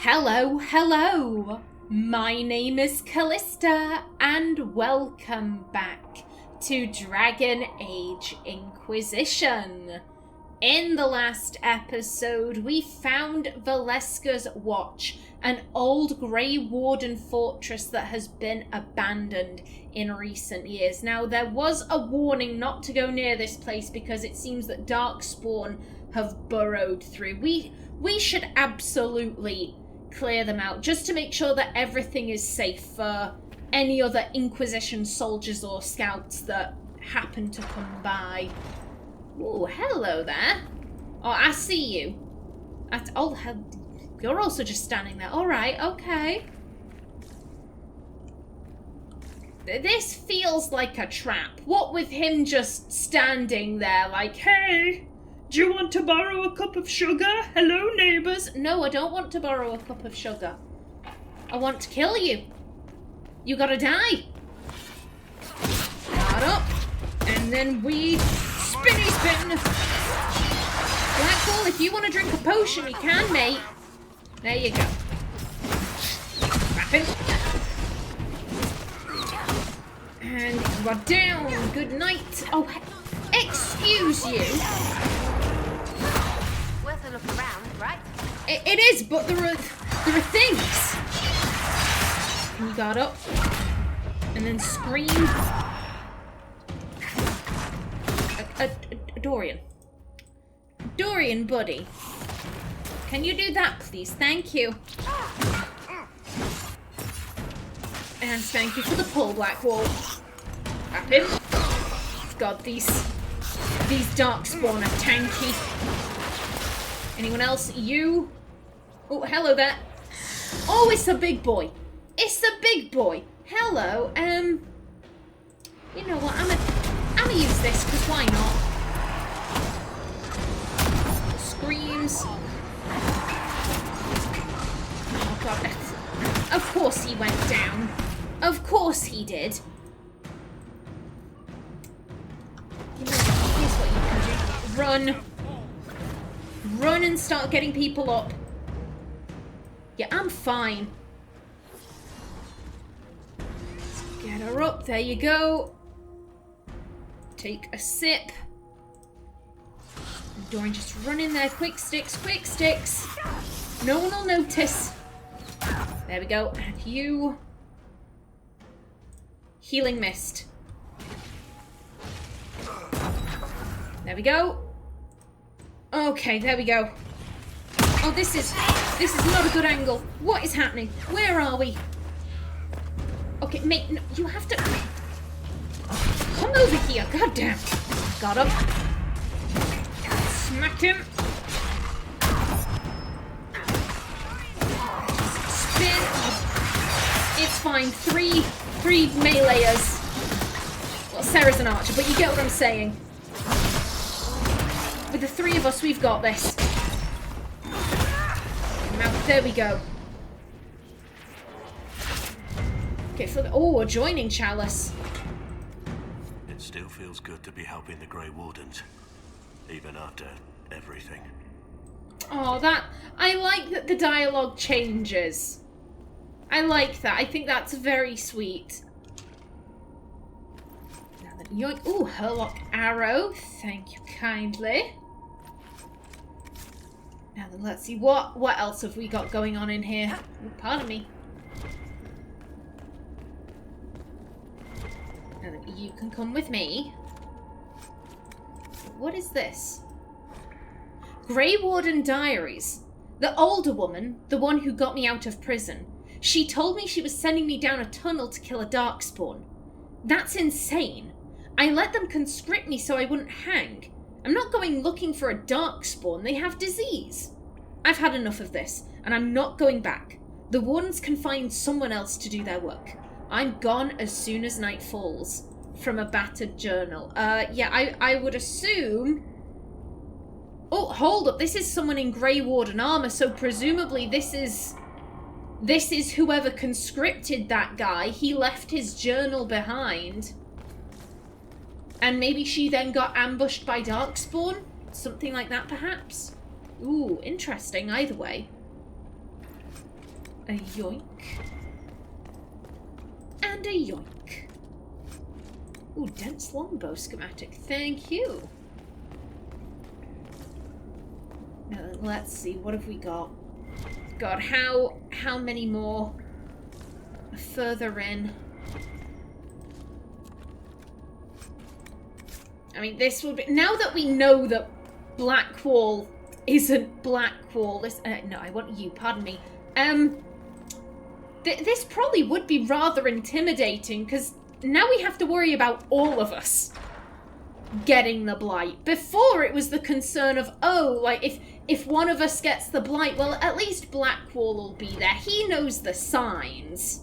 Hello, hello! My name is Kallista, and welcome back to Dragon Age Inquisition. In the last episode, we found Valeska's Watch, an old Grey Warden fortress that has been abandoned in recent years. Now, there was a warning not to go near this place because it seems that Darkspawn have burrowed through. We should absolutely clear them out, just to make sure that everything is safe for any other Inquisition soldiers or scouts that happen to come by. Oh, hello there. Oh, I see you. You're also just standing there. Alright, okay. This feels like a trap. What with him just standing there like, hey, do you want to borrow a cup of sugar? Hello, neighbours. No, I don't want to borrow a cup of sugar. I want to kill you. You gotta die. Start up. And then we spinny spin. Blackpool, if you want to drink a potion, you can, mate. There you go. Wrap him. And you are down. Good night. Oh, excuse you. Worth a look around, right? It is, but there are things. And you got up. And then scream. Dorian. Dorian, buddy. Can you do that, please? Thank you. And thank you for the pull, Blackwall. Wrap him. God, these Darkspawn are tanky. Anyone else? You? Oh, hello there. Oh, it's a big boy. It's the big boy. Hello. You know what? I'm gonna use this because why not? Screams. Oh god. Of course he went down. Of course he did. You know, here's what you can do. Run. Run and start getting people up. Yeah, I'm fine. Let's get her up. There you go. Take a sip. And Dorian, just run in there. Quick sticks, quick sticks. No one will notice. There we go. And you. Healing mist. There we go. Okay, there we go. Oh, this is not a good angle. What is happening? Where are we? Okay, mate, no, you have to come over here. God damn. Got him. Smack him. Spin. It's fine. Three meleeers. Well, Sarah's an archer, but you get what I'm saying. With the three of us, we've got this. Now, there we go. Okay, a joining chalice. It still feels good to be helping the Grey Wardens, even after everything. Oh, I like that the dialogue changes. I like that. I think that's very sweet. Now then, yoink. Ooh, Herlock arrow. Thank you kindly. Now then, let's see what else have we got going on in here. Ooh, pardon me. Now then, you can come with me. What is this? Grey Warden Diaries. The older woman, the one who got me out of prison. She told me she was sending me down a tunnel to kill a Darkspawn. That's insane. I let them conscript me so I wouldn't hang. I'm not going looking for a Darkspawn. They have disease. I've had enough of this, and I'm not going back. The Wardens can find someone else to do their work. I'm gone as soon as night falls. From a battered journal. Yeah, I would assume... Oh, hold up. This is someone in Grey Warden armor, so presumably this is whoever conscripted that guy. He left his journal behind. And maybe she then got ambushed by Darkspawn? Something like that, perhaps? Ooh, interesting, either way. A yoink. And a yoink. Ooh, dense longbow schematic. Thank you. Now let's see, what have we got? God, how many more further in? I mean, this will be... Now that we know that Blackwall isn't Blackwall... no, I want you, pardon me. This probably would be rather intimidating, because now we have to worry about all of us getting the Blight. Before, it was the concern of, oh, like, if one of us gets the Blight, well, at least Blackwall will be there. He knows the signs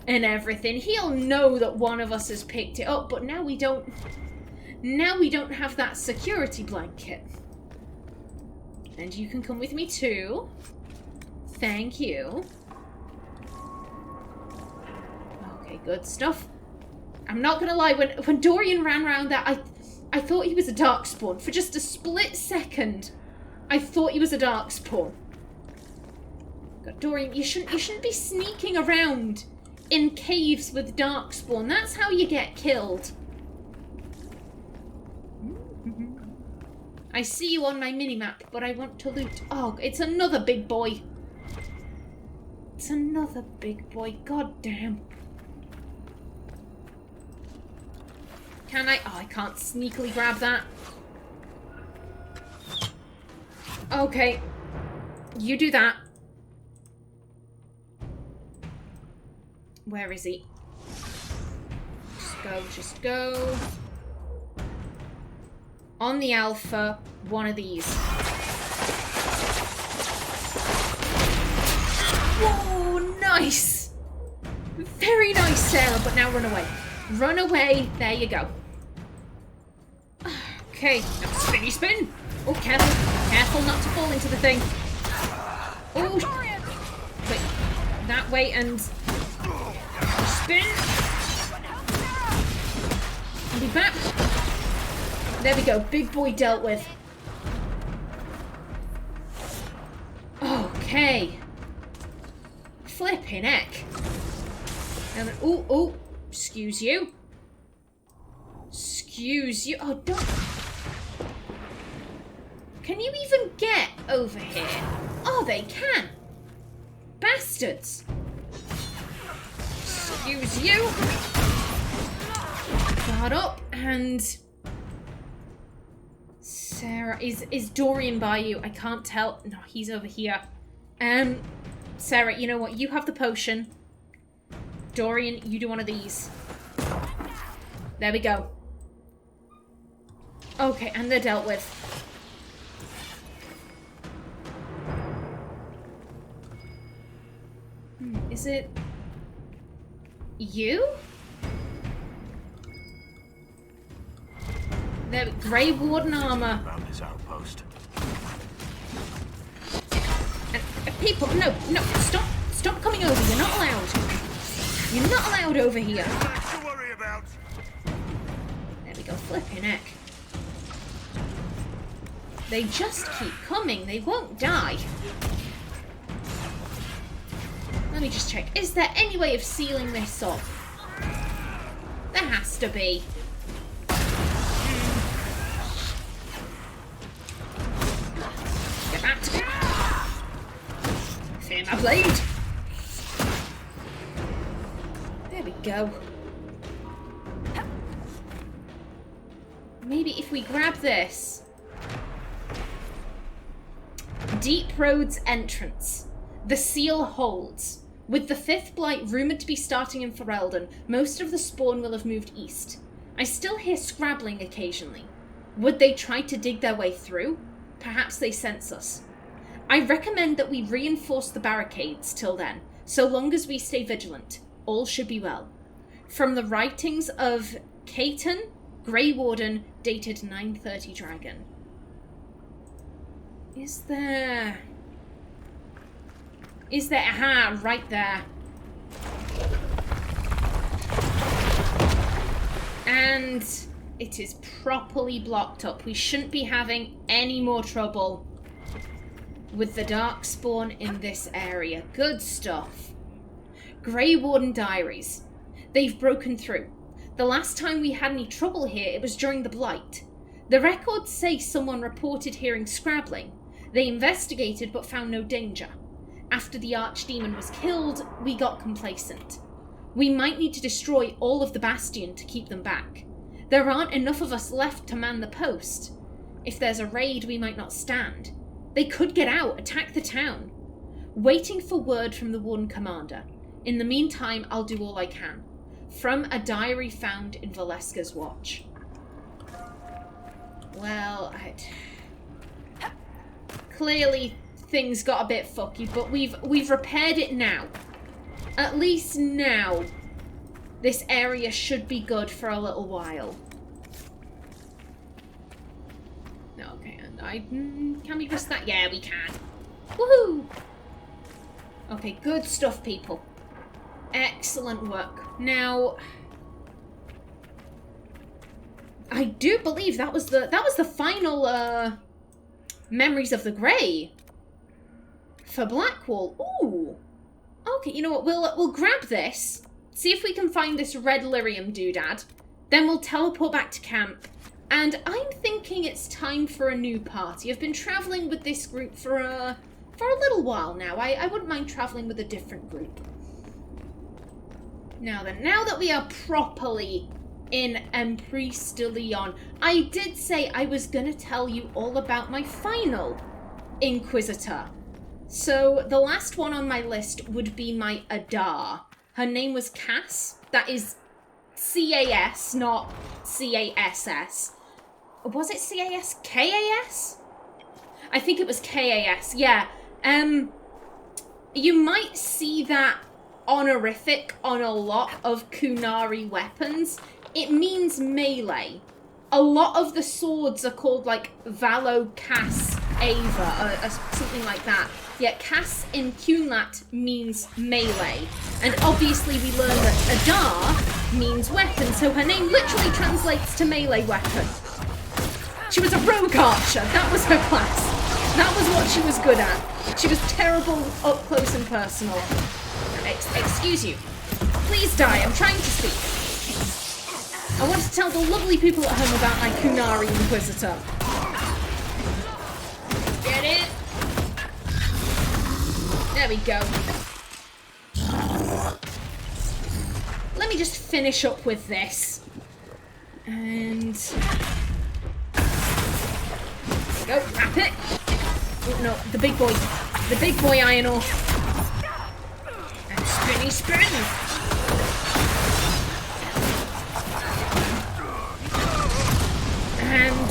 and everything. He'll know that one of us has picked it up, but now we don't... Now we don't have that security blanket. And you can come with me too. Thank you. Okay, good stuff. I'm not gonna lie, when Dorian ran around that, I thought he was a Darkspawn. For just a split second, I thought he was a Darkspawn. God, Dorian, you shouldn't be sneaking around in caves with Darkspawn. That's how you get killed. I see you on my minimap, but I want to loot. Oh, it's another big boy. It's another big boy. God damn. Can I? Oh, I can't sneakily grab that. Okay. You do that. Where is he? Just go, just go. On the Alpha, one of these. Whoa, nice! Very nice, Sarah, but now run away. Run away, there you go. Okay, now spinny spin! Oh, careful, careful not to fall into the thing. Oh, wait, that way and spin. And be back. There we go, big boy dealt with. Okay. Flipping heck. And then, oh, excuse you. Excuse you. Oh, don't. Can you even get over here? Oh, they can. Bastards. Excuse you. Guard up and... Sarah, is Dorian by you? I can't tell. No, he's over here. Sarah, you know what? You have the potion. Dorian, you do one of these. There we go. Okay, and they're dealt with. Is it... you? There, Grey Warden armor. Around this outpost. And people, no, stop coming over. You're not allowed. You're not allowed over here. Nothing to worry about. There we go, flipping heck. They just keep coming. They won't die. Let me just check. Is there any way of sealing this up? There has to be. Get back to me. Fear my blade. There we go. Maybe if we grab this. Deep Road's entrance. The seal holds. With the 5th Blight rumoured to be starting in Ferelden, most of the spawn will have moved east. I still hear scrabbling occasionally. Would they try to dig their way through? Perhaps they sense us. I recommend that we reinforce the barricades till then. So long as we stay vigilant, all should be well. From the writings of Caton, Grey Warden, dated 930 Dragon. Is there... aha, right there. And it is properly blocked up. We shouldn't be having any more trouble with the Darkspawn in this area. Good stuff. Grey Warden Diaries. They've broken through. The last time we had any trouble here, it was during the Blight. The records say someone reported hearing scrabbling. They investigated but found no danger. After the Archdemon was killed, we got complacent. We might need to destroy all of the Bastion to keep them back. There aren't enough of us left to man the post. If there's a raid, we might not stand. They could get out, attack the town. Waiting for word from the Warden Commander. In the meantime, I'll do all I can. From a diary found in Valeska's watch. Well, clearly things got a bit fucky, but we've repaired it now. At least now, this area should be good for a little while. Okay, and can we risk that? Yeah, we can. Woohoo! Okay, good stuff, people. Excellent work. Now, I do believe that was the final Memories of the Grey for Blackwall. Ooh. Okay, you know what? We'll grab this. See if we can find this red lyrium doodad. Then we'll teleport back to camp. And I'm thinking it's time for a new party. I've been traveling with this group for a little while now. I wouldn't mind traveling with a different group. Now then, now that we are properly in Emprise de Leon, I did say I was going to tell you all about my final Inquisitor. So the last one on my list would be my Attire. Her name was Cass. That is C-A-S, not C-A-S-S. Was it C-A-S? K-A-S? I think it was K-A-S, yeah. You might see that honorific on a lot of Kunari weapons. It means melee. A lot of the swords are called like Valo, Cass, Ava, or something like that. Yet Cass in Kunlat means melee. And obviously we learn that Attire means weapon, so her name literally translates to melee weapon. She was a rogue archer. That was her class. That was what she was good at. She was terrible up close and personal. Excuse you. Please die, I'm trying to speak. I want to tell the lovely people at home about my Kunari Inquisitor. Get it? There we go. Let me just finish up with this. And... go, wrap it. Oh, no, the big boy. The big boy, Aenor. And spinny spin. And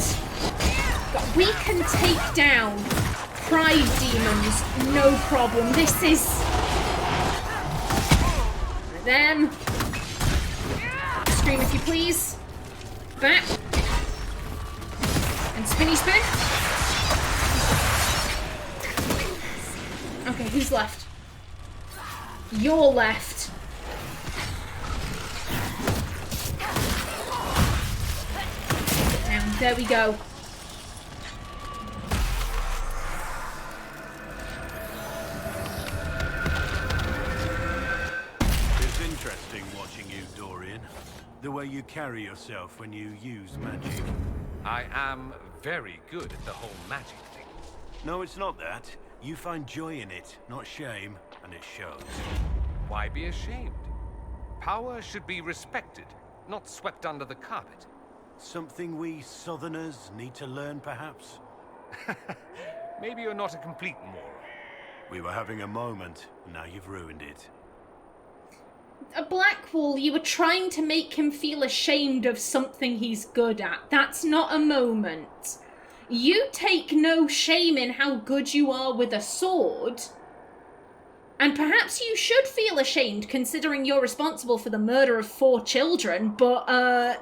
we can take down pride demons, no problem. This is them. Scream if you please. Back. And spinny spin. Okay, who's left? You're left. And there we go. It's interesting watching you, Dorian. The way you carry yourself when you use magic. I am very good at the whole magic thing. No, it's not that. You find joy in it, not shame, and it shows. Why be ashamed? Power should be respected, not swept under the carpet. Something we Southerners need to learn, perhaps? Maybe you're not a complete moron. We were having a moment, and now you've ruined it. Blackwall, you were trying to make him feel ashamed of something he's good at. That's not a moment. You take no shame in how good you are with a sword. And perhaps you should feel ashamed considering you're responsible for the murder of 4 children, but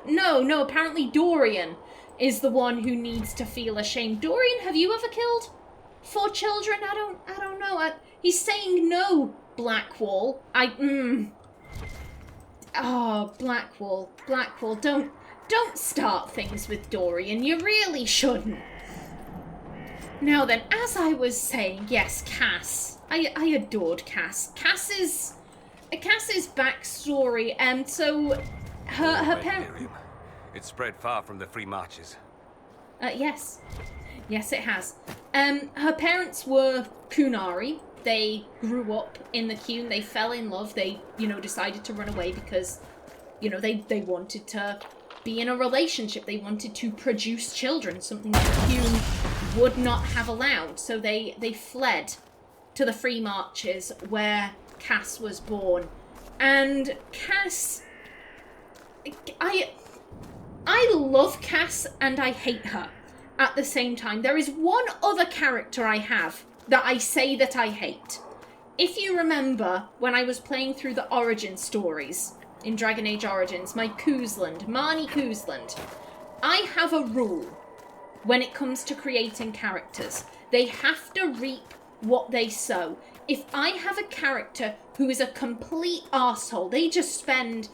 no, apparently Dorian is the one who needs to feel ashamed. Dorian, have you ever killed 4 children? I don't know. He's saying no, Blackwall. Oh, Blackwall, don't start things with Dorian. You really shouldn't. Now then, as I was saying, yes, Cass. I adored Cass. Cass's backstory, and so her parents. It spread far from the free marches. Yes. Yes, it has. Her parents were Kunari. They grew up in the Qun. They fell in love. They, decided to run away because, they wanted to be in a relationship. They wanted to produce children, something that the Qun would not have allowed. So they fled to the free marches where Cass was born. And Cass... I love Cass and I hate her at the same time. There is one other character I have that I say that I hate. If you remember when I was playing through the origin stories in Dragon Age Origins, my Kuzland, Marnie Kuzland, I have a rule when it comes to creating characters. They have to reap what they sow. If I have a character who is a complete arsehole, they just spend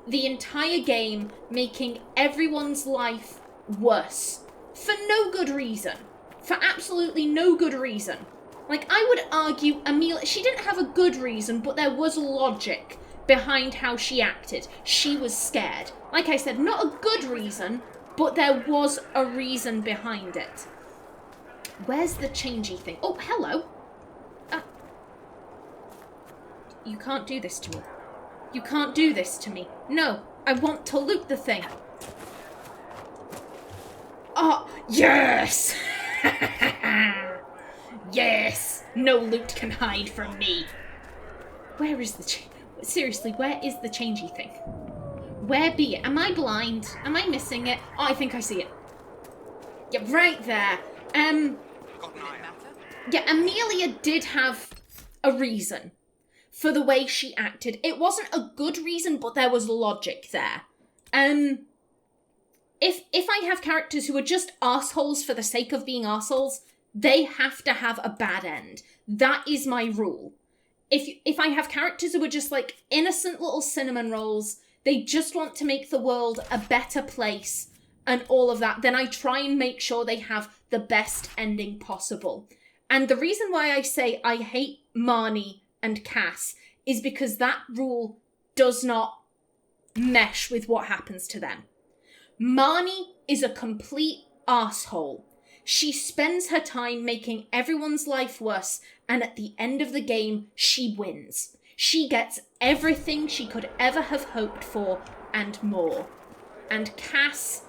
the entire game making everyone's life worse for no good reason. For absolutely no good reason. Like, I would argue Amelia, she didn't have a good reason, but there was logic behind how she acted. She was scared. Like I said, not a good reason, but there was a reason behind it. Where's the changey thing? Oh, hello. You can't do this to me. You can't do this to me. No, I want to loot the thing. Oh, yes! Yes! No loot can hide from me. Where is the seriously, where is the changey thing? Where be it? Am I blind? Am I missing it? Oh, I think I see it. Yeah, right there. Yeah, Amelia did have a reason for the way she acted. It wasn't a good reason, but there was logic there. If I have characters who are just arseholes for the sake of being arseholes, they have to have a bad end. That is my rule. If I have characters who are just like innocent little cinnamon rolls, they just want to make the world a better place and all of that, then I try and make sure they have the best ending possible. And the reason why I say I hate Marnie and Cass is because that rule does not mesh with what happens to them. Marnie is a complete arsehole. She spends her time making everyone's life worse, and at the end of the game, she wins. She gets everything she could ever have hoped for, and more. And Cass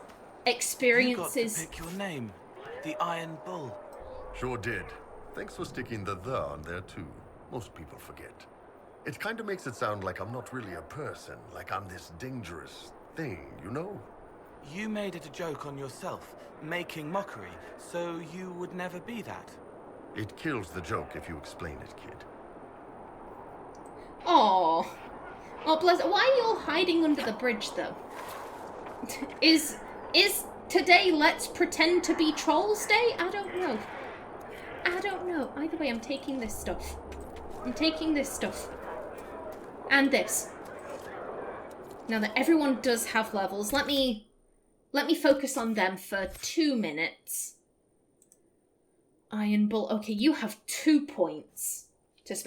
experiences... You got to pick your name. The Iron Bull. Sure did. Thanks for sticking the on there too. Most people forget. It kind of makes it sound like I'm not really a person, like I'm this dangerous thing, you know? You made it a joke on yourself, making mockery, so you would never be that. It kills the joke if you explain it, kid. Aww. Oh, bless. Why are you all hiding under the bridge, though? Is today Let's Pretend to be Trolls Day? I don't know. I don't know. Either way, I'm taking this stuff. I'm taking this stuff. And this. Now that everyone does have levels, let me focus on them for 2 minutes. Iron Bull. Okay, you have 2 points.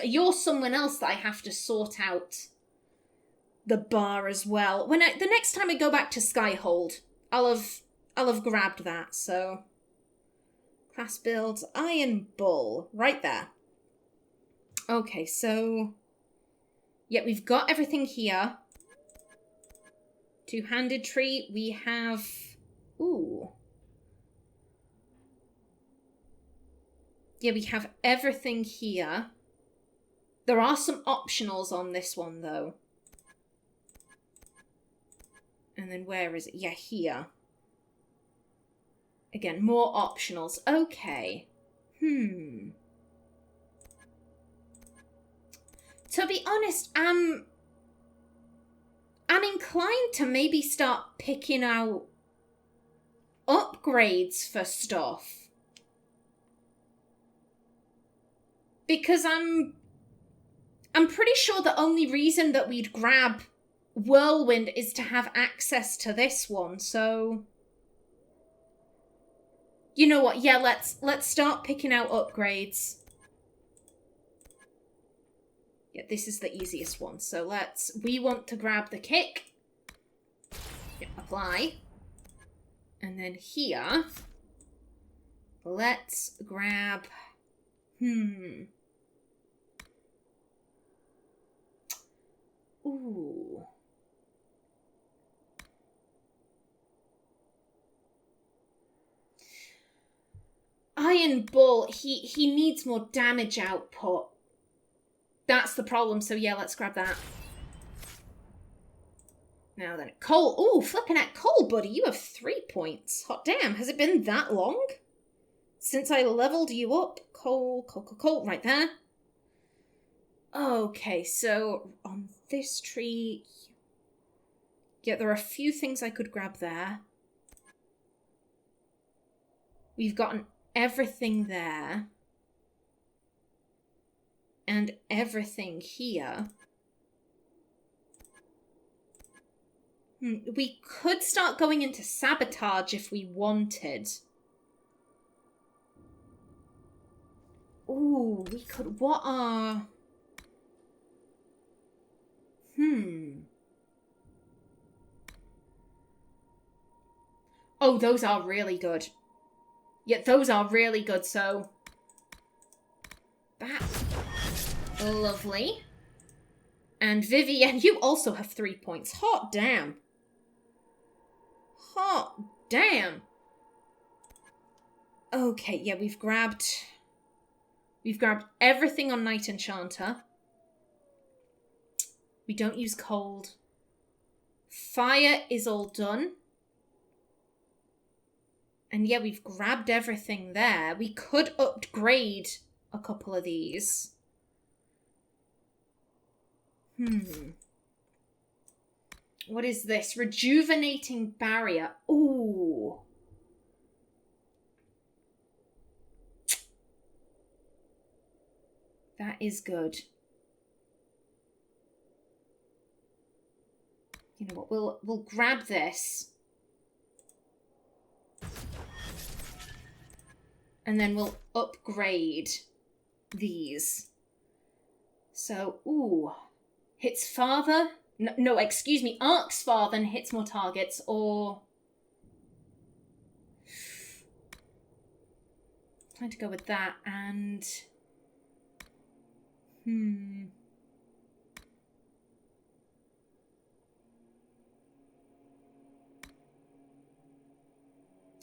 You're someone else that I have to sort out the bar as well. The next time I go back to Skyhold, I'll have grabbed that. So class builds, Iron Bull, right there. Okay, so yeah, we've got everything here. Two-handed tree. We have yeah, we have everything here. There are some optionals on this one, though. And then where is it? Yeah, here. Again, more optionals. Okay. To be honest, I'm inclined to maybe start picking out upgrades for stuff. Because I'm pretty sure the only reason that we'd grab Whirlwind is to have access to this one, so... You know what? Yeah, let's start picking out upgrades. Yeah, this is the easiest one. So we want to grab the kick. Yeah, apply. And then here, let's grab, Ooh. Iron Bull, he needs more damage output. That's the problem, so yeah, let's grab that. Now then, Cowl. Ooh, flipping at Cowl, buddy. You have 3 points. Hot damn, has it been that long? Since I leveled you up? Cowl. Right there. Okay, so on this tree... Yeah, there are a few things I could grab there. We've gotten everything there. And everything here. We could start going into sabotage if we wanted. Ooh, we could... What are... Oh, those are really good. Yeah, those are really good, so... That's lovely. And Vivienne, you also have 3 points. Hot damn. Hot damn. Okay, yeah, we've grabbed everything on Knight Enchanter. We don't use cold. Fire is all done. And yeah, we've grabbed everything there. We could upgrade a couple of these. What is this? Rejuvenating barrier. Ooh. That is good. You know what? We'll grab this. And then we'll upgrade these. So, ooh. Hits farther. No, excuse me. Arcs farther and hits more targets, or... Trying to go with that, and...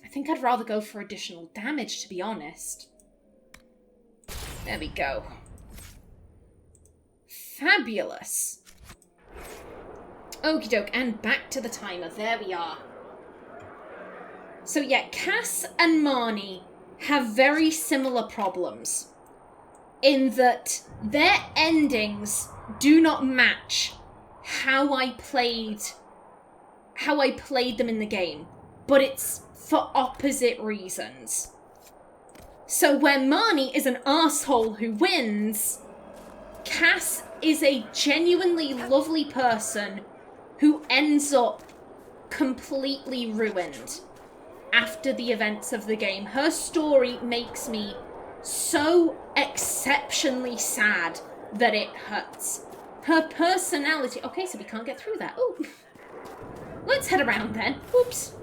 I think I'd rather go for additional damage, to be honest. There we go. Fabulous. Okie doke, and back to the timer. There we are. So yeah, Cass and Marnie have very similar problems in that their endings do not match how I played them in the game, but it's for opposite reasons. So where Marnie is an arsehole who wins, Cass is a genuinely lovely person who ends up completely ruined after the events of the game. Her story makes me so exceptionally sad that it hurts. Her personality... Okay, so we can't get through that. Oh, let's head around then. Oops.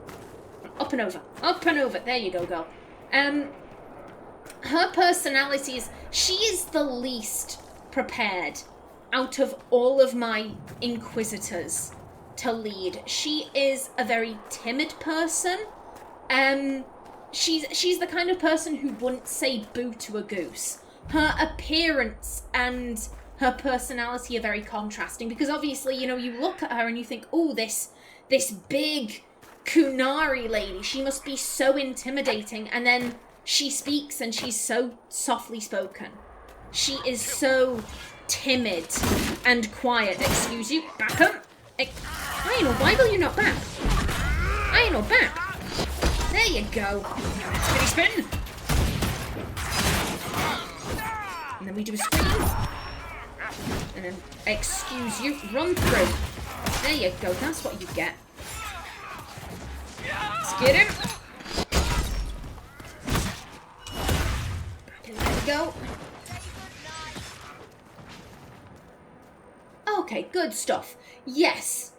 Up and over. Up and over. There you go, girl. Her personality is... She is the least prepared out of all of my Inquisitors to lead. She is a very timid person. She's the kind of person who wouldn't say boo to a goose. Her appearance and her personality are very contrasting, because obviously, you know, you look at her and you think, oh, this big Kunari lady, she must be so intimidating, and then she speaks and she's so softly spoken. She is so timid and quiet. Excuse you, back up. Aenor, why will you not back? Aenor, back. There you go. Spinny spin. And then we do a scream. And then, excuse you, run through. There you go, that's what you get. Let's get him. go. Okay, good stuff. Yes.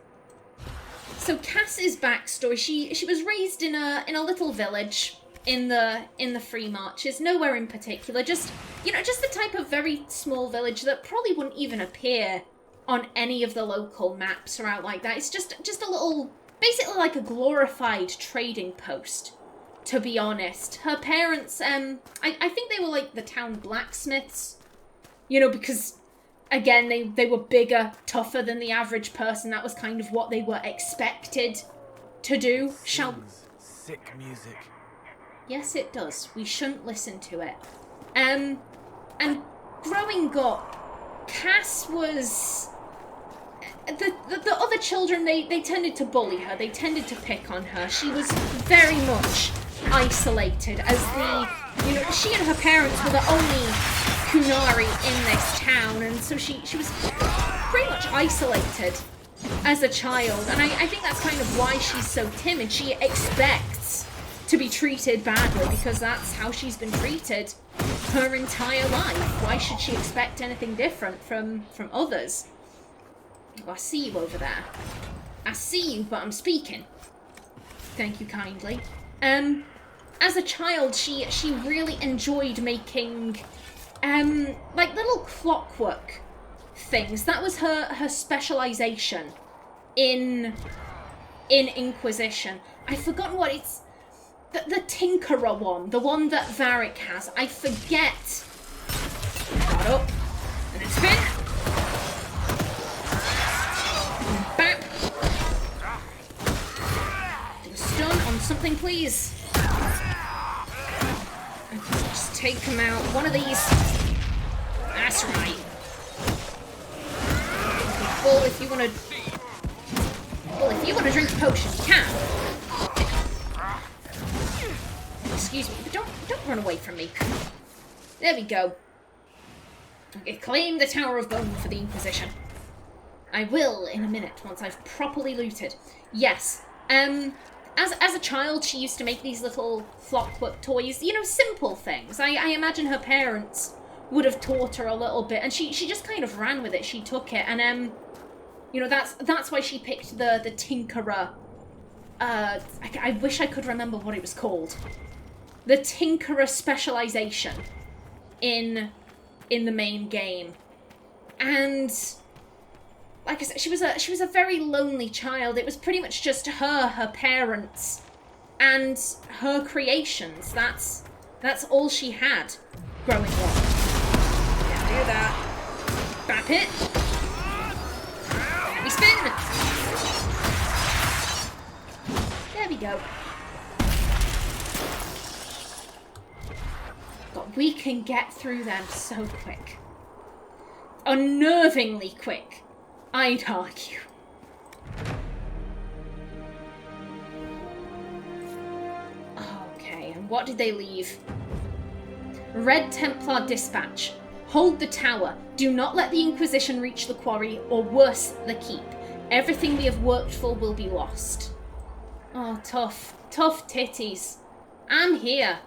So Cass's backstory, she was raised in a little village in the Free Marches, nowhere in particular, just just the type of very small village that probably wouldn't even appear on any of the local maps or out like that. It's just a little, basically like a glorified trading post, to be honest. Her parents, I think they were like the town blacksmiths, because again, they were bigger, tougher than the average person. That was kind of what they were expected to do. Sick music. Yes, it does. We shouldn't listen to it. And growing up, Cass was... The other children, they tended to bully her. They tended to pick on her. She was very much isolated as she and her parents were the only Qunari in this town, and so she was pretty much isolated as a child, and I think that's kind of why she's so timid. She expects to be treated badly because that's how she's been treated her entire life. Why should she expect anything different from others? Oh, I see you over there. I see you, but I'm speaking. Thank you kindly. As a child, she really enjoyed making like little clockwork things. That was her specialization in Inquisition. I've forgotten what it's... The Tinkerer one. The one that Varric has. I forget. Got up. And then spin. And bap. Do a stun on something, please. Okay, just take him out. One of these. That's right. Well, if you want to drink a potion, you can. Excuse me, but don't run away from me. There we go. Okay, claim the Tower of Bone for the Inquisition. I will in a minute, once I've properly looted. Yes. As a child, she used to make these little clockwork toys, simple things. I imagine her parents would have taught her a little bit, and she just kind of ran with it. She took it, and that's why she picked the Tinkerer. I wish I could remember what it was called. The Tinkerer specialization in the main game, and like I said, she was a very lonely child. It was pretty much just her parents, and her creations. That's all she had growing up. Yeah, do that. Bap it. We spin. There we go. God, we can get through them so quick. Unnervingly quick, I'd argue. Okay, and what did they leave? Red Templar dispatch. Hold the tower. Do not let the Inquisition reach the quarry, or worse, the keep. Everything we have worked for will be lost. Oh, tough. Tough titties. I'm here.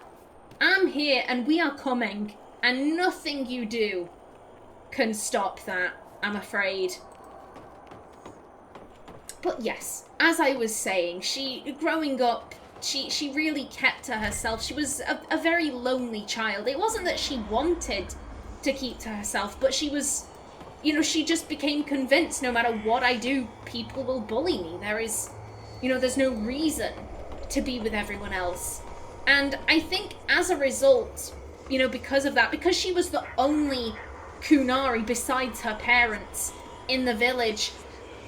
I'm here, and we are coming. And nothing you do can stop that, I'm afraid. But yes, as I was saying, growing up, she really kept to herself. She was a very lonely child. It wasn't that she wanted to keep to herself, but she was, she just became convinced no matter what I do, people will bully me. There is, there's no reason to be with everyone else. And I think as a result, because of that, because she was the only Qunari besides her parents in the village,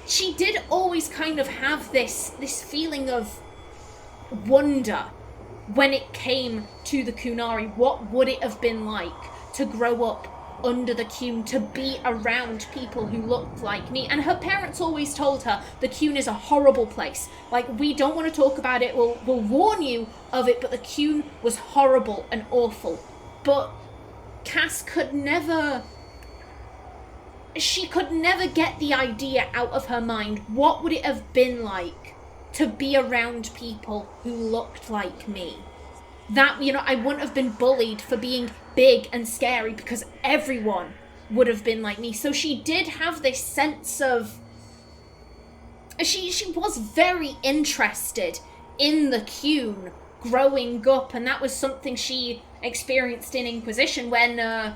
she did always kind of have this feeling of wonder when it came to the Qunari. What would it have been like to grow up under the Qun, to be around people who looked like me? And her parents always told her the Qun is a horrible place. Like, we don't want to talk about it, we'll warn you of it, but the Qun was horrible and awful. But Cass could never get the idea out of her mind. What would it have been like to be around people who looked like me? that, you know, I wouldn't have been bullied for being big and scary because everyone would have been like me. So she did have this sense of... She was very interested in the Qun growing up, and that was something she experienced in Inquisition when the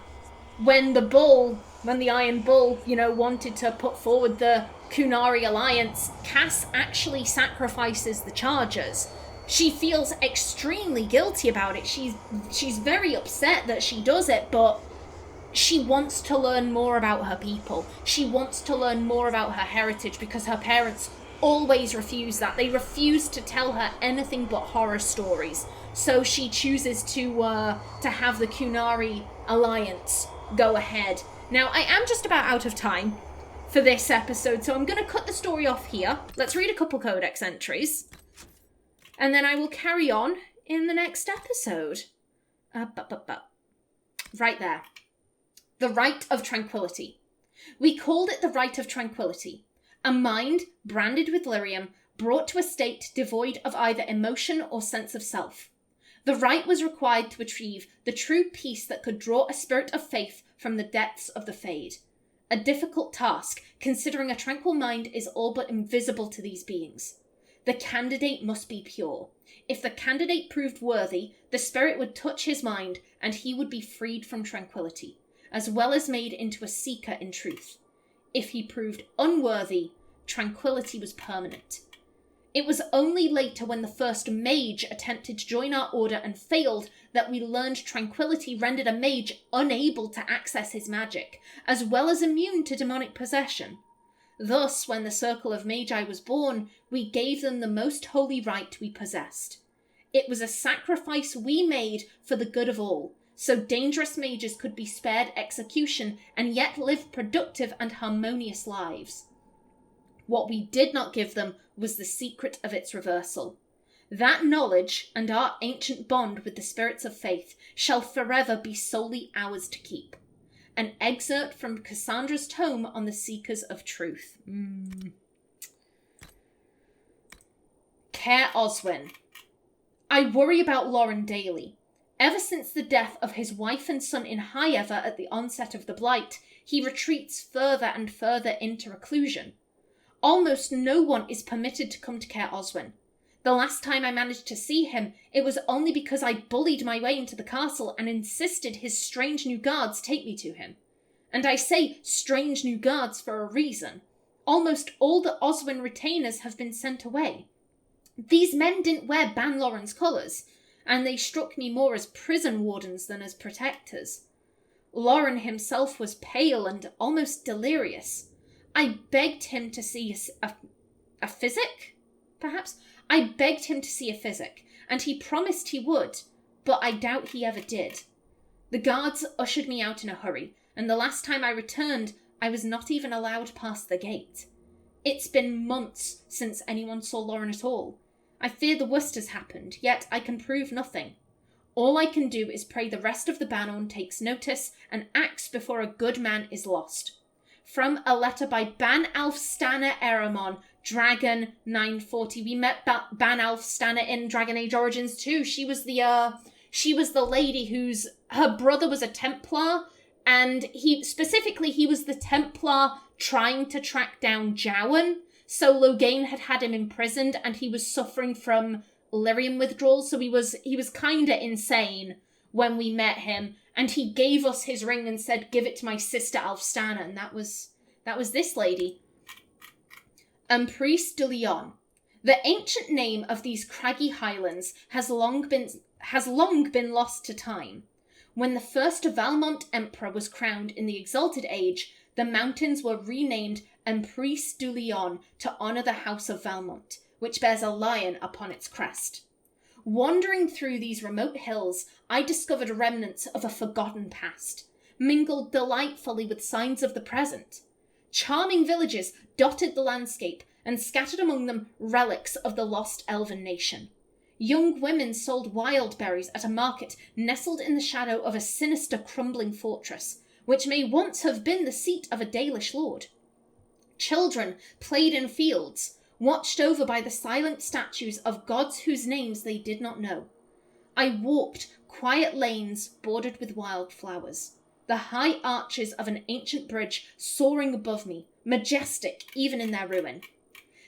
Iron Bull, you know, wanted to put forward the Qunari alliance. Cass actually sacrifices the Chargers. She feels extremely guilty about it. She's very upset that she does it, but she wants to learn more about her people. She wants to learn more about her heritage because her parents always refuse that. They refuse to tell her anything but horror stories. So she chooses to have the Qunari alliance go ahead. Now, I am just about out of time for this episode, so I'm going to cut the story off here. Let's read a couple codex entries, and then I will carry on in the next episode. Right there. The Rite of Tranquility. We called it the Rite of Tranquility. A mind branded with lyrium, brought to a state devoid of either emotion or sense of self. The rite was required to achieve the true peace that could draw a spirit of faith from the depths of the Fade. A difficult task, considering a tranquil mind is all but invisible to these beings. The candidate must be pure. If the candidate proved worthy, the spirit would touch his mind, and he would be freed from tranquility, as well as made into a seeker in truth. If he proved unworthy, tranquility was permanent. It was only later when the first mage attempted to join our order and failed that we learned tranquility rendered a mage unable to access his magic, as well as immune to demonic possession. Thus, when the Circle of Magi was born, we gave them the most holy rite we possessed. It was a sacrifice we made for the good of all, so dangerous mages could be spared execution and yet live productive and harmonious lives. What we did not give them was the secret of its reversal. That knowledge and our ancient bond with the spirits of faith shall forever be solely ours to keep. An excerpt from Cassandra's tome on the Seekers of Truth. Care Oswin. I worry about Lauren daily. Ever since the death of his wife and son in Highever at the onset of the Blight, he retreats further and further into reclusion. Almost no one is permitted to come to Care Oswin. The last time I managed to see him, it was only because I bullied my way into the castle and insisted his strange new guards take me to him. And I say strange new guards for a reason. Almost all the Oswin retainers have been sent away. These men didn't wear Ban Lauren's colours, and they struck me more as prison wardens than as protectors. Lauren himself was pale and almost delirious. I begged him to see a physic, perhaps? I begged him to see a physic, and he promised he would, but I doubt he ever did. The guards ushered me out in a hurry, and the last time I returned, I was not even allowed past the gate. It's been months since anyone saw Lauren at all. I fear the worst has happened, yet I can prove nothing. All I can do is pray the rest of the Banon takes notice and acts before a good man is lost. From a letter by Ban Alfstana Eramon, Dragon 940. We met Ban Alfstana in Dragon Age Origins too. She was the lady whose her brother was a Templar, and he was the Templar trying to track down Jowan. So Loghain had him imprisoned, and he was suffering from lyrium withdrawal. So he was kinda insane when we met him. And he gave us his ring and said, give it to my sister Alfstana. And that was this lady. Priest de Leon. The ancient name of these craggy highlands has long been lost to time. When the first Valmont Emperor was crowned in the Exalted Age, the mountains were renamed Priest de Leon to honour the House of Valmont, which bears a lion upon its crest. Wandering through these remote hills, I discovered remnants of a forgotten past, mingled delightfully with signs of the present. Charming villages dotted the landscape, and scattered among them relics of the lost elven nation. Young women sold wild berries at a market nestled in the shadow of a sinister crumbling fortress, which may once have been the seat of a Dalish lord. Children played in fields, watched over by the silent statues of gods whose names they did not know. I walked quiet lanes bordered with wildflowers, the high arches of an ancient bridge soaring above me, majestic even in their ruin.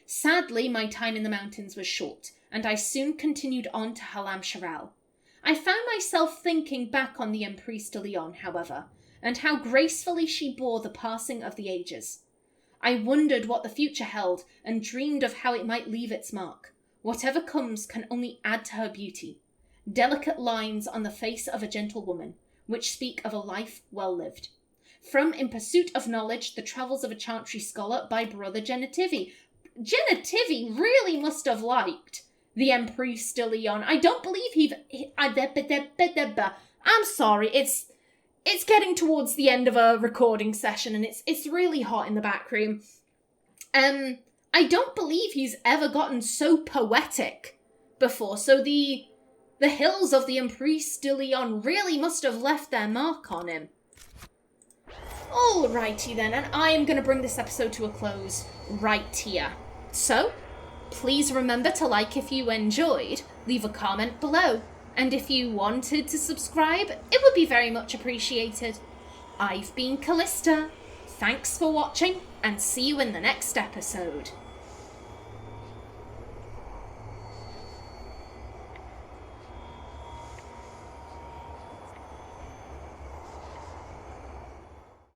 Sadly, my time in the mountains was short, and I soon continued on to Halam Sharal. I found myself thinking back on the Empress de Leon, however, and how gracefully she bore the passing of the ages. I wondered what the future held, and dreamed of how it might leave its mark. Whatever comes can only add to her beauty. Delicate lines on the face of a gentle woman, which speak of a life well lived. From In Pursuit of Knowledge, The Travels of a Chantry Scholar by Brother Genitivi. Genitivi really must have liked the Empress de Leon. I don't believe I'm sorry, it's getting towards the end of a recording session and it's really hot in the back room. I don't believe he's ever gotten so poetic before, so the hills of the Empress de Leon really must have left their mark on him. Alrighty then, and I am going to bring this episode to a close right here. So, please remember to like if you enjoyed, leave a comment below, and if you wanted to subscribe, it would be very much appreciated. I've been Callista. Thanks for watching, and see you in the next episode.